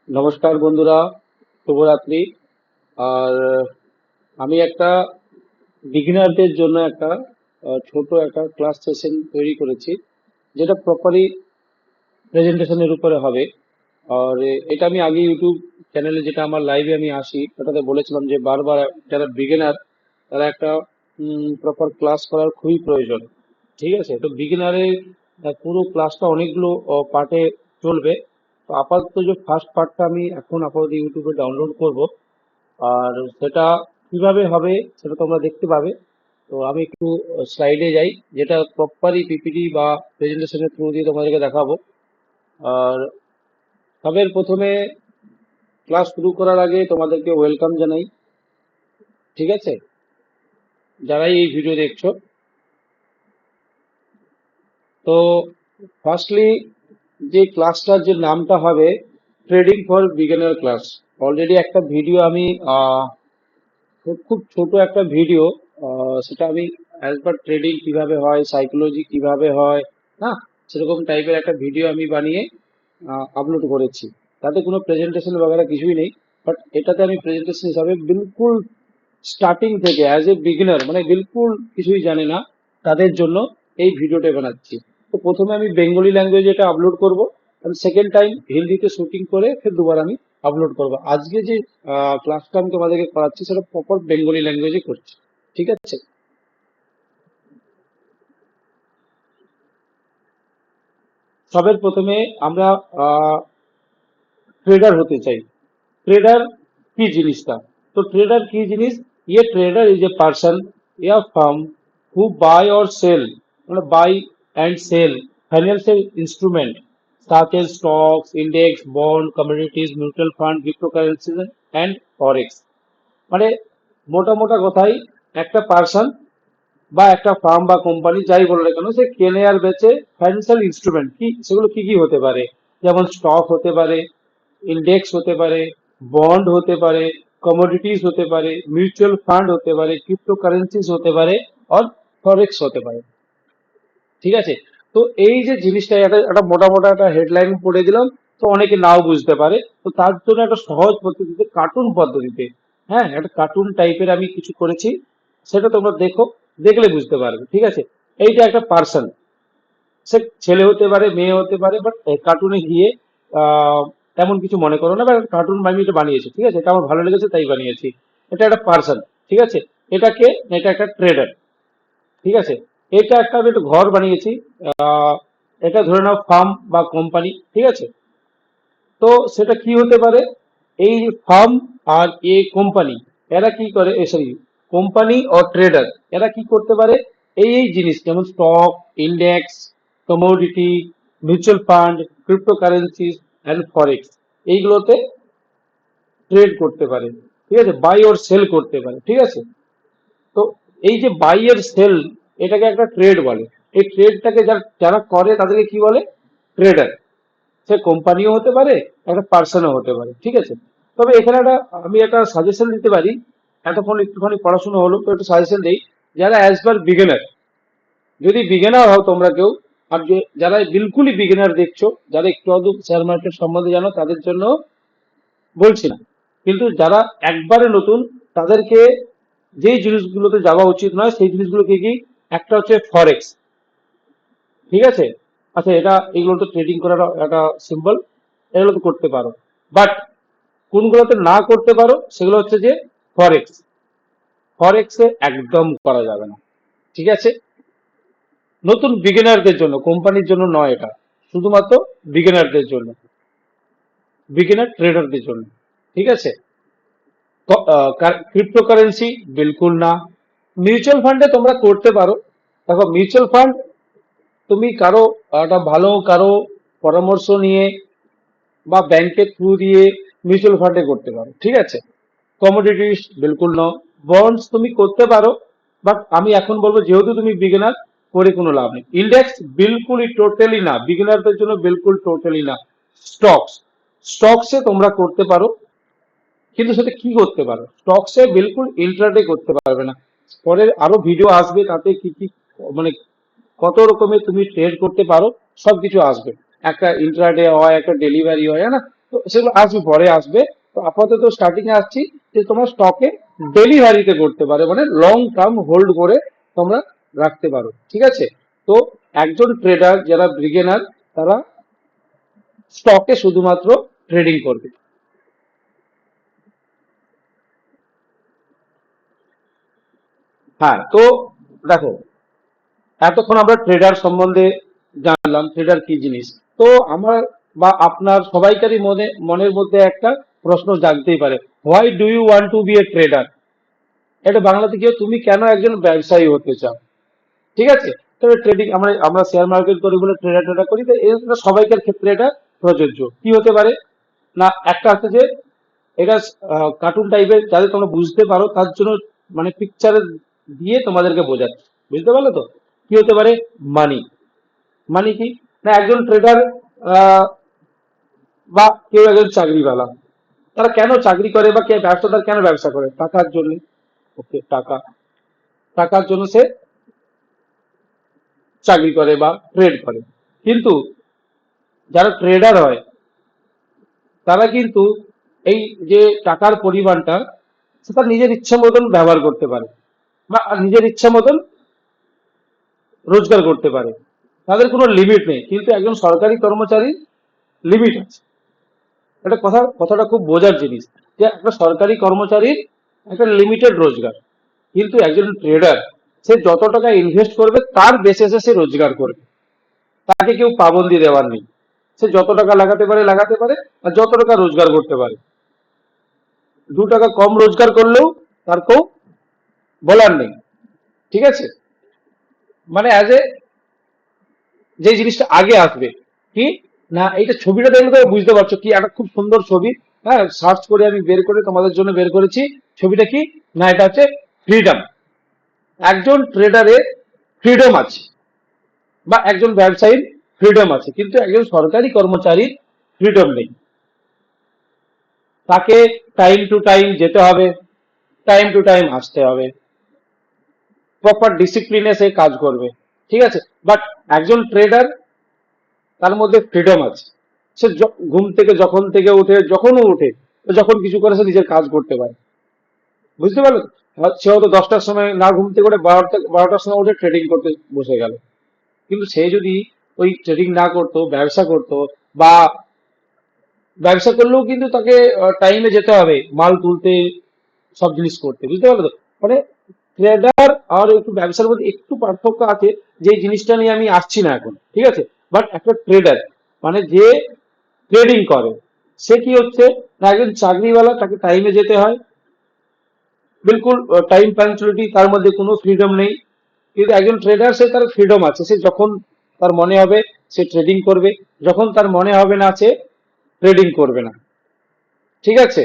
নমস্কার বন্ধুরা, শুভরাত্রি। আর আমি একটা বিগিনারদের জন্য একটা ছোট একটা ক্লাস সেশন তৈরি করেছি, যেটা প্রপারলি প্রেজেন্টেশনের উপরে হবে। আর এটা আমি আগে ইউটিউব চ্যানেলে, যেটা আমার লাইভে আমি আসি, ওটাতে বলেছিলাম যে বারবার যারা বিগিনার তারা একটা প্রপার ক্লাস করার খুবই প্রয়োজন। ঠিক আছে, তো বিগিনারের পুরো ক্লাসটা অনেকগুলো পার্টে চলবে। তো আপাতত যে ফার্স্ট পার্টটা আমি এখন আপাতত ইউটিউবে ডাউনলোড করব। আর সেটা কিভাবে হবে সেটা তোমরা দেখতে পাবে। তো আমি একটু স্লাইডে যাই, যেটা প্রপারলি পিপিটি বা প্রেজেন্টেশনের থ্রু দিয়ে তোমাদেরকে দেখাবো। আর সবের প্রথমে ক্লাস শুরু করার আগে তোমাদেরকে ওয়েলকাম জানাই। ঠিক আছে, যারাই এই ভিডিও দেখছো। তো ফার্স্টলি যে ক্লাসটার যে নামটা হবে, trading for beginner class. Already একটা ভিডিও আমি খুব খুব ছোট একটা ভিডিও, সেটা আমি অ্যাজ পার ট্রেডিং কিভাবে হয়, সাইকোলজি কিভাবে হয়, হ্যাঁ, সেরকম টাইপের একটা ভিডিও আমি বানিয়ে আপলোড করেছি। তাতে কোনো প্রেজেন্টেশন বগেরা কিছুই নেই। বাট এটাতে আমি প্রেজেন্টেশন হিসাবে বিলকুল স্টার্টিং থেকে অ্যাজ এ বিগিনার, মানে বিলকুল কিছুই জানে না, তাদের জন্য এই ভিডিওটা বানাচ্ছি। তো প্রথমে আমি বেঙ্গলি ল্যাঙ্গুয়েজে এটা আপলোড করব, আর সেকেন্ড টাইম হিন্দিতে শুটিং করে ফের দুবার আমি আপলোড করব। আজকে যে ক্লাসটা আমি তোমাদেরকে করাচ্ছি সেটা প্রপার বেঙ্গলি ল্যাঙ্গুয়েজে করছি। ঠিক আছে, সবের প্রথমে আমরা ট্রেডার হতে চাই। ट्रेडर की जिनिसটা, तो ट्रेडर की जिनिस, ये ट्रेडर इज ए पर्सन या फर्म हु बाय और सेल, मतलब buy and sell financial instrument such as stocks, index, bond, commodities, mutual fund, cryptocurrencies and forex। মানে মোটা মোটা কথাই একটা পার্সন বা একটা ফার্ম বা কোম্পানি যাই বলো না কেন, সে কেনে আর বেচে ফাইন্যান্সিয়াল ইনস্ট্রুমেন্ট। কি সেগুলো কি কি হতে পারে? যেমন স্টক হতে পারে, ইন্ডেক্স হতে পারে, বন্ড হতে পারে, কমোডিটিজ হতে পারে, মিউচুয়াল ফান্ড হতে পারে, ক্রিপ্টোকারেন্সিজ হতে পারে, আর ফরেক্স হতে পারে। ঠিক আছে, তো এই যে জিনিসটা একটা একটা মোটা মোটা একটা হেডলাইন পড়ে দিলাম, তো অনেকে নাও বুঝতে পারে। তো তার জন্য একটা সহজ পদ্ধতিতে, কার্টুন পদ্ধতিতে, হ্যাঁ, একটা কার্টুন টাইপের আমি কিছু করেছি, সেটা তোমরা দেখো, দেখলে বুঝতে পারবে। ঠিক আছে, এইটা একটা পার্সন, সে ছেলে হতে পারে, মেয়ে হতে পারে, বাট কার্টুনে গিয়ে আহ, তেমন কিছু মনে করো না, বা কার্টুন আমি এটা বানিয়েছি। ঠিক আছে, এটা আমার ভালো লেগেছে তাই বানিয়েছি। এটা একটা পার্সন। ঠিক আছে, এটাকে, এটা একটা ট্রেডার। ঠিক আছে, এটা একটা আমি একটা ঘর বানিয়েছি। আহ, এটা ধরে নাও ফার্ম বা কোম্পানি। ঠিক আছে, তো সেটা কি হতে পারে? এই ফার্ম আর এই কোম্পানি, এরা কি করে, সরি, কোম্পানি ও ট্রেডার, এরা কি করতে পারে? এই জিনিস যেমন stock, index, commodity, mutual fund, cryptocurrency and forex, এইগুলোতে ট্রেড করতে পারে। ঠিক আছে, বাই ওর সেল করতে পারে। ঠিক আছে, তো এই যে বাই এর সেল, এটাকে একটা ট্রেড বলে। এই ট্রেডটাকে যারা যারা করে তাদেরকে কি বলে? ট্রেডার। সে কোম্পানিও হতে পারে, একটা পার্সনও হতে পারে। ঠিক আছে, তবে এখানে একটা আমি একটা সাজেশন দিতে পারি। এতক্ষণ একটুখানি পড়াশোনা হলো, তো একটু সাজেশন দিই। যারা অ্যাজ পার বিগিনার, যদি বিগিনার হও তোমরা কেউ, আর যারা বিলকুলই বিগিনার দেখছো, যারা একটু আধটু শেয়ার মার্কেট সম্বন্ধে জানো, তাদের জন্য বলছি না। কিন্তু যারা একবারে নতুন, তাদেরকে যেই জিনিসগুলোতে যাওয়া উচিত নয় সেই জিনিসগুলো কি কি? একটা হচ্ছে ফরেক্স। ঠিক আছে, আচ্ছা, এটা এগুলো তো ট্রেডিং করার একটা সিম্বল, এগুলো তো করতে পারো। বাট কোনগুলোতে না করতে পারো সেগুলো হচ্ছে যে ফরেক্স। ফরেক্সে একদম করা যাবে না। ঠিক আছে, নতুন বিগিনারদের জন্য, কোম্পানির জন্য নয় এটা, শুধুমাত্র বিগিনারদের জন্য, বিগিনার ট্রেডারদের জন্য। ঠিক আছে, ক্রিপ্টোকারেন্সি বিলকুল না। মিউচুয়াল ফান্ডে তোমরা করতে পারো। দেখো, মিউচুয়াল ফান্ড তুমি কারো একটা ভালো কারো পরামর্শ নিয়ে বা ব্যাংকের থ্রু দিয়ে মিউচুয়াল ফান্ডে করতে পারো। ঠিক আছে, কমোডিটিস বিলকুল ন। বন্ডস তুমি করতে পারো, বাট আমি এখন বলবো যেহেতু তুমি বিগিনার, করে কোনো লাভ নেই। ইন্ডেক্স বিলকুলই টোটালি না, বিগিনারদের জন্য বিলকুল টোটালি না। স্টকস, স্টকসে তোমরা করতে পারো, কিন্তু সেটা কি করতে পারো? স্টকসে বিলকুল ইন্ট্রাডে করতে পারবে না। পরের আরো ভিডিও আসবে, তাতে কি কি, মানে কত রকমের তুমি ট্রেড করতে পারো, সবকিছু আসবে। একটা ইন্ট্রাডে হয়, একটা ডেলিভারি হয়, হ্যাঁ না? তো সেগুলো আসবে, পরে আসবে। তো আপাতত স্টার্টিং এ আসছি যে তোমার স্টকে ডেলিভারিতে করতে পারে, মানে লং টার্ম হোল্ড করে তোমরা রাখতে পারো, ঠিক আছে। তো একজন ট্রেডার যারা বিগিনার, তারা স্টকে শুধুমাত্র ট্রেডিং করবে। হ্যাঁ, তো দেখো, এতক্ষণ আমরা ট্রেডার সম্বন্ধে জানলাম, ট্রেডার কি জিনিস। তো আমার বা আপনার সবাইকারই মনের মধ্যে একটা প্রশ্ন জাগতেই পারে, why do you want to be a trader. এটা বাংলাতে কি হয়, তুমি কেন একজন ব্যবসায়ী হতে চাও, ঠিক আছে। তবে ট্রেডিং আমরা আমরা শেয়ার মার্কেট করি বলে ট্রেডার ট্রেডার করি, তো এটা সবাইকার ক্ষেত্রে এটা প্রযোজ্য। কি হতে পারে না, একটা আছে যে এটা কার্টুন টাইপের, যাতে তোমরা বুঝতে পারো তার জন্য মানে পিকচার দিয়ে তোমাদেরকে বোঝাচ্ছি, বুঝতে পারলে তো। কি হতে পারে, মানি। মানি কি না, একজন ট্রেডার বা কেউ একজন চাকরিওয়ালা, তারা কেন চাকরি করে বা কে ব্যবসাদার কেন ব্যবসা করে, টাকার জন্য। ওকে, টাকা, টাকার জন্য সে চাকরি করে বা ট্রেড করে। কিন্তু যারা ট্রেডার হয়, তারা কিন্তু এই যে টাকার পরিমাণটা সেটা নিজের ইচ্ছা মতন ব্যবহার করতে পারে বা নিজের ইচ্ছা মতন রোজগার করতে পারে। তাদের কোনো লিমিট নেই, কিন্তু একজন সরকারি কর্মচারীর লিমিট আছে। এটা কথাটা খুব বোঝার জিনিস, যে একটা সরকারি কর্মচারীর একটা লিমিটেড রোজগার, কিন্তু একজন ট্রেডার সে যত টাকা ইনভেস্ট করবে তার বেসিসে সে রোজগার করবে। তাকে কেউ পাবন্দি দেওয়ার নেই, সে যত টাকা লাগাতে পারে আর যত টাকা রোজগার করতে পারে। 2 টাকা কম রোজগার করলেও তার কেউ বলার নেই, ঠিক আছে। মানে অ্যাজ এ যে জিনিসটা আগে আসবে কি না, এইটা ছবিটা দেখলে তো বুঝতে পারছো, কি একটা খুব সুন্দর ছবি। হ্যাঁ, সার্চ করে আমি বের করে তোমাদের জন্য বের করেছি। ছবিটা কি না, এটা হচ্ছে ফ্রিডম। একজন ট্রেডারের ফ্রিডম আছে বা একজন ব্যবসায়ীর ফ্রিডম আছে, কিন্তু একজন সরকারি কর্মচারীর ফ্রিডম নেই। তাকে টাইম টু টাইম যেতে হবে, টাইম টু টাইম আসতে হবে, প্রপার ডিসিপ্লিনে সে কাজ করবে, ঠিক আছে। বাট একজন ট্রেডার, তার মধ্যে ফ্রিডম আছে। সে ঘুম থেকে যখন থেকে উঠে, যখনও উঠে, যখন কিছু করে সে নিজের কাজ করতে পারে, বুঝতে পারলো তো? সে হয়তো 10টার সময় না ঘুম থেকে উঠে 12টার সময় উঠে ট্রেডিং করতে বসে গেল, কিন্তু সে যদি ওই ট্রেডিং না করতো, ব্যবসা করতো, বা ব্যবসা করলেও কিন্তু তাকে টাইমে যেতে হবে মাল তুলতে, সব জিনিস করতে, বুঝতে পারলো তো। মানে ট্রেডার আর একটু ব্যবসার মধ্যে একটু পার্থক্য আছে, যে জিনিসটা নিয়ে আমি আসছি না এখন, ঠিক আছে। বাট একটা ট্রেডার মানে যে ট্রেডিং করে, সে কি হচ্ছে না, একজন চাকরিওয়ালা, তাকে টাইমে যেতে হয়, বিলকুল টাইম পাঞ্চুয়ালিটি, তার মধ্যে কোনো ফ্রিডম নেই। কিন্তু একজন ট্রেডার, সে তার ফ্রিডম আছে, সে যখন তার মনে হবে সে ট্রেডিং করবে, যখন তার মনে হবে না সে ট্রেডিং করবে না, ঠিক আছে।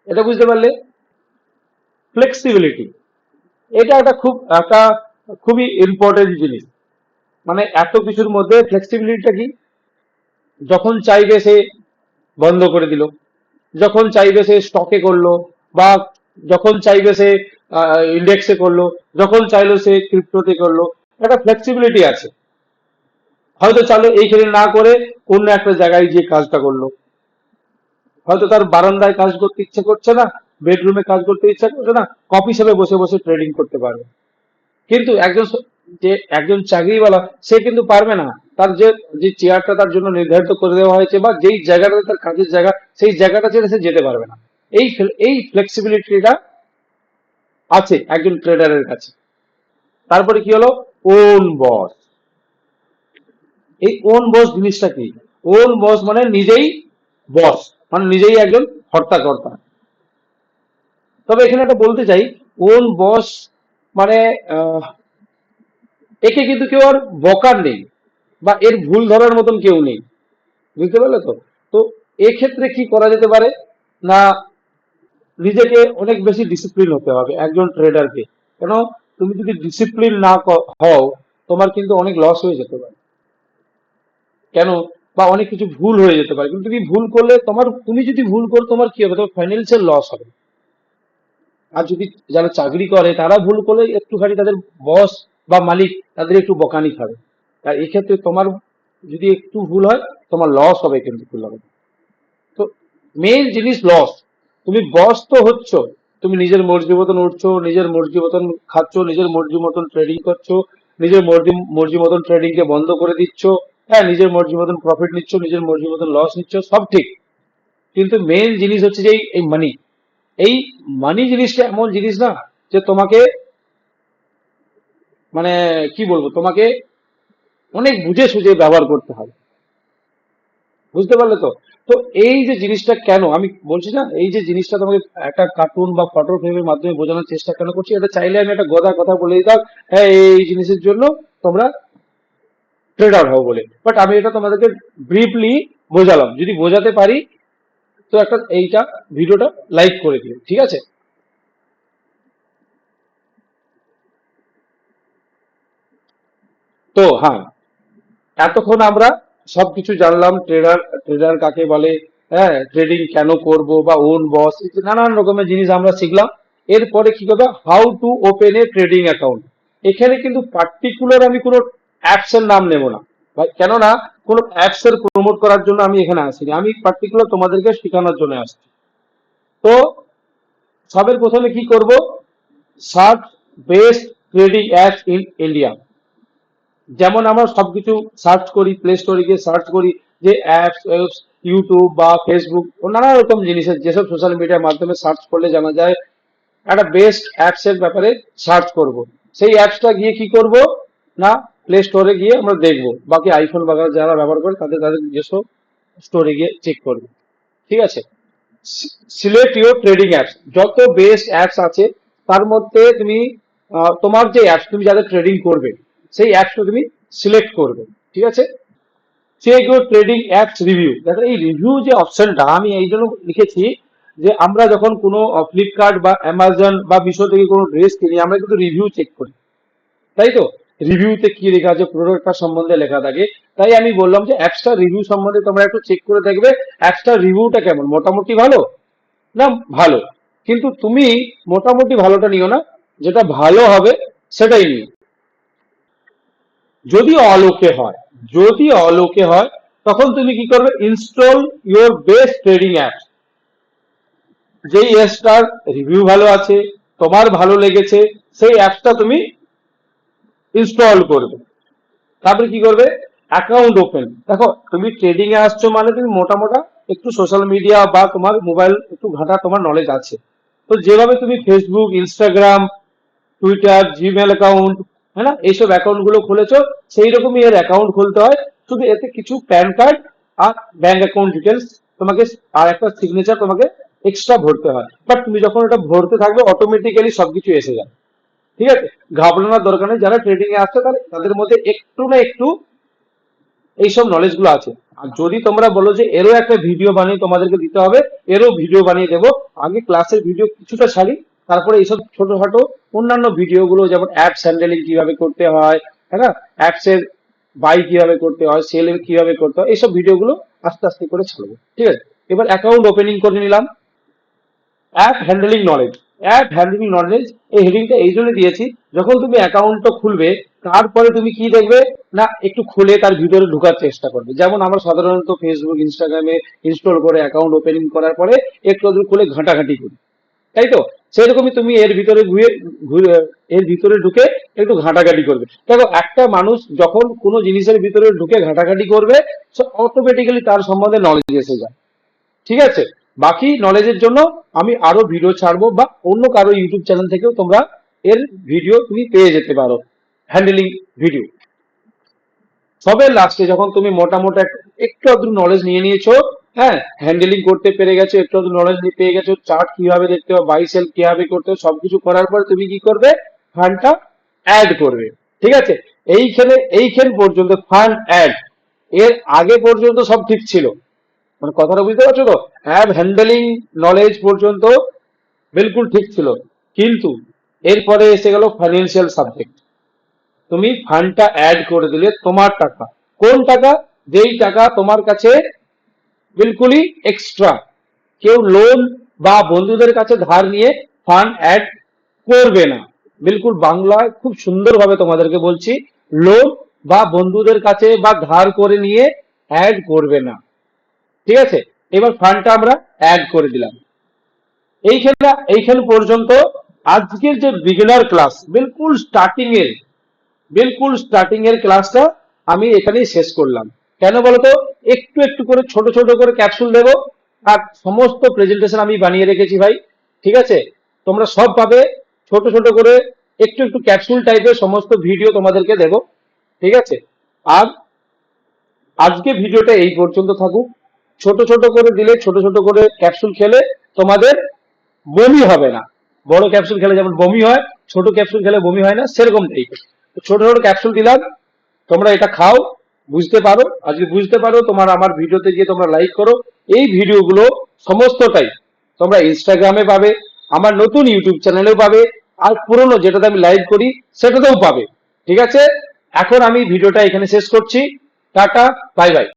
এটা বুঝতে পারলে। ফ্লেক্সিবিলিটি, এটা একটা খুবই ইম্পর্টেন্ট জিনিস। মানে এত কিছুর মধ্যে ফ্লেক্সিবিলিটিটা কি, যখন চাইবে সে বন্ধ করে দিল, যখন চাইবে সে স্টকে করলো, বা যখন চাইবে সে ইন্ডেক্সে করলো, যখন চাইলো সে ক্রিপ্টোতে করলো। একটা ফ্লেক্সিবিলিটি আছে। হয়তো চাইলো এইখানে না করে অন্য একটা জায়গায় গিয়ে কাজটা করলো, হয়তো তার বারান্দায় কাজ করতে ইচ্ছে করছে না, বেডরুমে কাজ করতে ইচ্ছা করছে না, কফি শপে বসে বসে ট্রেডিং করতে পারবে। কিন্তু যে একজন চাকরিওয়ালা, সে কিন্তু পারবে না। তার যে যে চেয়ারটা তার জন্য নির্ধারিত করে দেওয়া হয়েছে, বা যেই জায়গাটা তার কাজের জায়গা, সেই জায়গাটা ছেড়ে সে যেতে পারবে না। এই ফ্লেক্সিবিলিটিটা আছে একজন ট্রেডারের কাছে। তারপরে কি হলো, ওন বস। এই ওন বস জিনিসটা কি, ওন বস মানে নিজেই বস, মানে নিজেই একজন কর্তা। তবে এখানে একটা বলতে চাই, ওন বস মানে আহ, একে কিন্তু কেউ আর বকার নেই, বা এর ভুল ধরার মতন কেউ নেই, বুঝতে পারলে তো। তো এক্ষেত্রে কি করা যেতে পারে না, নিজেকে অনেক বেশি ডিসিপ্লিন হতে হবে একজন ট্রেডারকে। কেন, তুমি যদি ডিসিপ্লিন না হও, তোমার কিন্তু অনেক লস হয়ে যেতে পারে। কেন, বা অনেক কিছু ভুল হয়ে যেতে পারে, কিন্তু তুমি যদি ভুল করো, তোমার কি হবে, তোমার ফাইন্যান্সিয়াল লস হবে। আর যদি যারা চাকরি করে, তারা ভুল করলে একটুখানি তাদের বস বা মালিক তাদের একটু বকানি খাবে। আর এক্ষেত্রে তোমার যদি একটু ভুল হয়, তোমার লস হবে, কিন্তু ভুল হবে। তো মেইন জিনিস লস। তুমি বস তো হচ্ছ, তুমি নিজের মর্জি মতন উঠছো, নিজের মর্জি মতন খাচ্ছ, নিজের মর্জি মতন ট্রেডিং করছো, নিজের মর্জি মর্জি মতন ট্রেডিং কে বন্ধ করে দিচ্ছ, হ্যাঁ, নিজের মর্জি মতন প্রফিট নিচ্ছ, নিজের মর্জি মতন লস নিচ্ছ, সব ঠিক। কিন্তু মেইন জিনিস হচ্ছে যে এই মানি। এই মানি জিনিসটা এমন জিনিস না যে তোমাকে, মানে কি বলবো, তোমাকে অনেক বুঝে সুঝে ব্যবহার করতে হবে। বুঝতে পারলে তো? তো এই যে জিনিসটা কেন আমি বলছি না, এই যে জিনিসটা তোমাকে একটা কার্টুন বা ফটো ফ্রেমের মাধ্যমে বোঝানোর চেষ্টা কেন করছি, এটা চাইলে আমি একটা গদা কথা বলে দিতাম, হ্যাঁ এই জিনিসের জন্য তোমরা ট্রেডার হও বলে। বাট আমি এটা তোমাদেরকে ব্রিফলি বোঝালাম। যদি বোঝাতে পারি তো একটা এইটা ভিডিওটা লাইক করে দিও, ঠিক আছে? তো হ্যাঁ, এতক্ষণ আমরা সবকিছু জানলাম, ট্রেডার ট্রেডার কাকে বলে, হ্যাঁ, ট্রেডিং কেন করব, বা ওন বস, নানান রকমের জিনিস আমরা শিখলাম। এরপরে কি করবে, how to open A trading account. এখানে কিন্তু পার্টিকুলার আমি কোনো অ্যাপস এর নাম নেব না ভাই, কেননা কোনো অ্যাপস এর প্রমোট করার জন্য আমি এখানে আসিনি, আমি পার্টিকুলার তোমাদেরকে শেখানোর জন্য আসছি। তো সবের প্রথমে কি করব, search best trading apps in India. যেমন আমরা সবকিছু সার্চ করি, প্লে স্টোরে গিয়ে সার্চ করি যে অ্যাপস ওয়েবস, ইউটিউব বা ফেসবুক ও নানা রকম জিনিসের যেসব সোশ্যাল মিডিয়ার মাধ্যমে সার্চ করলে জানা যায়, একটা বেস্ট অ্যাপস এর ব্যাপারে সার্চ করব। সেই অ্যাপসটা গিয়ে কি করব না, প্লে স্টোরে গিয়ে আমরা দেখব, বাকি আইফোন বাগেরা যারা ব্যবহার করে তাদের তাদের নিজস্ব স্টোরে গিয়ে চেক করবে, ঠিক আছে? সিলেক্ট ইউর ট্রেডিং অ্যাপস, যত বেস্ট অ্যাপস আছে তার মধ্যে তুমি তোমার যে অ্যাপস তুমি যাদের ট্রেডিং করবে সেই অ্যাপসটা তুমি সিলেক্ট করবে, ঠিক আছে? Check your trading apps review. দেখো এই রিভিউ যে অপশনটা আমি এই জন্য লিখেছি, যে আমরা যখন কোনো ফ্লিপকার্ট বা অ্যামাজন বা মিশো থেকে কোনো ড্রেস কিনি, আমরা কিন্তু রিভিউ চেক করি, তাই তো? রিভিউতে কি লেখা আছে, প্রোডাক্টটা সম্বন্ধে লেখা থাকে। তাই আমি বললাম যে অ্যাপসটা রিভিউ সম্বন্ধে তোমরা একটু চেক করে দেখবে, অ্যাপসটার রিভিউটা কেমন, মোটামুটি ভালো না ভালো। কিন্তু তুমি মোটামুটি ভালোটা নিও না, যেটা ভালো হবে সেটাই নিও। যদি অলোকে হয়, যদি অলোকে হয়, তখন তুমি কি করবে, install your best trading app. যেই অ্যাপসটার রিভিউ ভালো আছে, তোমার ভালো লেগেছে, সেই অ্যাপসটা তুমি ইনস্টল করবে। তারপরে কি করবে, অ্যাকাউন্ট ওপেন। দেখো তুমি ট্রেডিং এ আসছো মানে তুমি মোটামোটা একটু সোশ্যাল মিডিয়া বা তোমার মোবাইল একটু ঘাটা তোমার নলেজ আছে। তো যেভাবে তুমি Facebook, Instagram, Twitter, Gmail account, হ্যাঁ না, এইসব অ্যাকাউন্ট গুলো খুলেছো, সেই রকমই এর অ্যাকাউন্ট খুলতে হয়। শুধু এতে কিছু প্যান কার্ড আর ব্যাংক অ্যাকাউন্ট ডিটেলস তোমাকে, আর একটা সিগনেচার তোমাকে এক্সট্রা ভরতে হয়। বাট তুমি যখন ওটা ভরতে থাকবে অটোমেটিক্যালি সবকিছু এসে যাবে, ঠিক আছে? ঘাবড়ানোর দরকার নেই। যারা ট্রেডিং এ আসছে তাদের মধ্যে একটু না একটু এইসব নলেজ গুলো আছে। আর যদি তোমরা বলো যে এরও একটা ভিডিও বানিয়ে তোমাদেরকে দিতে হবে, এরও ভিডিও বানিয়ে দেবো। আগে ক্লাসের ভিডিও কিছুটা ছাড়ি, তারপরে এইসব ছোটখাটো অন্যান্য ভিডিও গুলো, যেমন অ্যাপস হ্যান্ডেলিং কিভাবে করতে হয়, হ্যাঁ না, অ্যাপস এর বাই কিভাবে করতে হয়, সেল কিভাবে করতে হয়, এইসব ভিডিও গুলো আস্তে আস্তে করে ছাড়বো, ঠিক আছে? এবার অ্যাকাউন্ট ওপেনিং করে নিলাম। App handling knowledge. App handling knowledge এই হেডিংটা এই জন্য দিয়েছি, যখন তুমি অ্যাকাউন্টটা খুলবে তারপরে তুমি কি দেখবে না, একটু খুলে তার ভিতরে ঢোকার চেষ্টা করবে। যেমন আমরা সাধারণত ফেসবুক, ইনস্টাগ্রামে ইনস্টল করে অ্যাকাউন্ট ওপেনিং করার পরে একটু আধটু খুলে ঘাঁটাঘাঁটি করি, তাই তো? সেরকমই তুমি এর ভিতরে ঘুরে ঘুরে এর ভিতরে ঢুকে একটু ঘাঁটাঘাঁটি করবে। দেখো একটা মানুষ যখন কোনো জিনিসের ভিতরে ঢুকে ঘাঁটাঘাঁটি করবে, অটোমেটিক্যালি তার সম্বন্ধে নলেজ এসে যায়, ঠিক আছে? বাকি নলেজের জন্য আমি আরো ভিডিও ছাড়বো, বা অন্য কারো ইউটিউব চ্যানেল থেকেও তোমরা এর ভিডিও তুমি পেয়ে যেতে পারো, হ্যান্ডেলিং ভিডিও। সবে লাস্টে যখন তুমি মোটামোটা একটু আধটু নলেজ নিয়ে নিয়েছো, হ্যাঁ, হ্যান্ডেলিং করতে পেরে গেছো, একটু আধটু নলেজ পেয়ে গেছো, চার্ট কিভাবে দেখতে হবে, বাই সেল কিভাবে করতে হবে, সবকিছু করার পর তুমি কি করবে, ফান্ডটা অ্যাড করবে, ঠিক আছে? এইখান পর্যন্ত ফান্ড অ্যাড, এর আগে পর্যন্ত সব ঠিক ছিল, মানে কথাটা বুঝতে পারছো তো? অ্যাপ হ্যান্ডেলিং নলেজ পর্যন্ত বিলকুল ঠিক ছিল। কিন্তু এরপরে এসে গেল ফাইন্যান্সিয়াল সাবজেক্ট। তুমি ফান্ডটা অ্যাড করে দিলে তোমার টাকা, কোন টাকা, যেই টাকা তোমার কাছে বিলকুলই এক্সট্রা, কেউ লোন বা বন্ধুদের কাছে ধার নিয়ে ফান্ড অ্যাড করবে না। বিলকুল বাংলায় খুব সুন্দরভাবে তোমাদেরকে বলছি, লোন বা বন্ধুদের কাছে বা ধার করে নিয়ে অ্যাড করবে না, ঠিক আছে? এবার ফান্ডটা আমরা অ্যাড করে দিলাম। এইখান পর্যন্ত আজকের যে বিগিনার ক্লাস, বিলকুল স্টার্টিং এর ক্লাসটা আমি এখানেই শেষ করলাম। কেন বলতো, একটু একটু করে ছোট ছোট করে ক্যাপসুল দেবো, আর সমস্ত প্রেজেন্টেশন আমি বানিয়ে রেখেছি ভাই, ঠিক আছে? তোমরা সব পাবে, ছোট ছোট করে একটু একটু ক্যাপসুল টাইপের সমস্ত ভিডিও তোমাদেরকে দেবো, ঠিক আছে? আর আজকে ভিডিওটা এই পর্যন্ত থাকুক। ছোট ছোট করে দিলে, ছোট ছোট করে ক্যাপসুল খেলে তোমাদের বমি হবে না। বড় ক্যাপসুল খেলে যেমন বমি হয়, ছোট ক্যাপসুল খেলে বমি হয় না, সেরকম টাইপের। ছোট ছোট ক্যাপসুল দিলাম, তোমরা এটা খাও, বুঝতে পারো, আজকে বুঝতে পারো, তোমার আমার ভিডিওতে গিয়ে তোমরা লাইক করো। এই ভিডিওগুলো সমস্তটাই তোমরা ইনস্টাগ্রামে পাবে, আমার নতুন ইউটিউব চ্যানেলেও পাবে, আর পুরনো যেটাতে আমি লাইভ করি সেটাতেও পাবে, ঠিক আছে? এখন আমি ভিডিওটা এখানে শেষ করছি। Tata, bye bye.